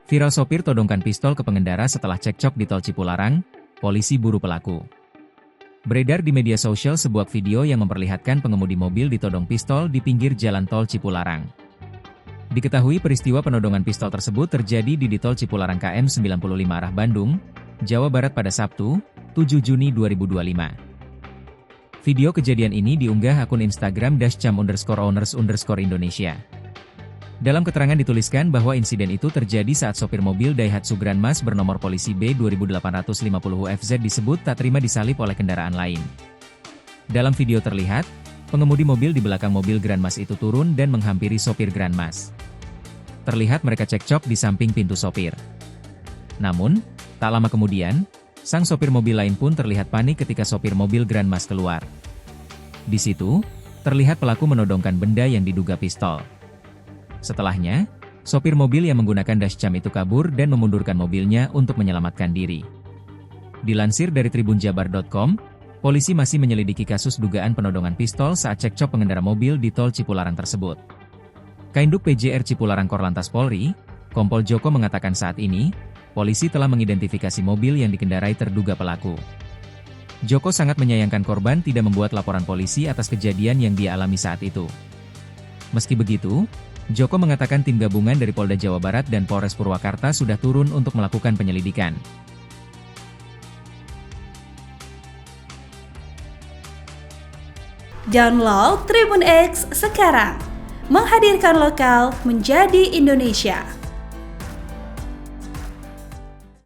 Viral sopir todongkan pistol ke pengendara setelah cekcok di tol Cipularang, polisi buru pelaku. Beredar di media sosial sebuah video yang memperlihatkan pengemudi mobil ditodong pistol di pinggir jalan tol Cipularang. Diketahui peristiwa penodongan pistol tersebut terjadi di tol Cipularang KM 95 arah Bandung, Jawa Barat pada Sabtu, 7 Juni 2025. Video kejadian ini diunggah akun Instagram _owners_Indonesia. Dalam keterangan dituliskan bahwa insiden itu terjadi saat sopir mobil Daihatsu Grand Mas bernomor polisi B2850UFZ disebut tak terima disalip oleh kendaraan lain. Dalam video terlihat, pengemudi mobil di belakang mobil Grand Mas itu turun dan menghampiri sopir Grand Mas. Terlihat mereka cekcok di samping pintu sopir. Namun, tak lama kemudian, sang sopir mobil lain pun terlihat panik ketika sopir mobil Grand Mas keluar. Di situ, terlihat pelaku menodongkan benda yang diduga pistol. Setelahnya, sopir mobil yang menggunakan dashcam itu kabur dan memundurkan mobilnya untuk menyelamatkan diri. Dilansir dari tribunjabar.com, polisi masih menyelidiki kasus dugaan penodongan pistol saat cekcok pengendara mobil di tol Cipularang tersebut. Kainduk PJR Cipularang Korlantas Polri, Kompol Joko mengatakan saat ini, polisi telah mengidentifikasi mobil yang dikendarai terduga pelaku. Joko sangat menyayangkan korban tidak membuat laporan polisi atas kejadian yang dia alami saat itu. Meski begitu, Joko mengatakan tim gabungan dari Polda Jawa Barat dan Polres Purwakarta sudah turun untuk melakukan penyelidikan. Download Tribun X sekarang, menghadirkan lokal menjadi Indonesia.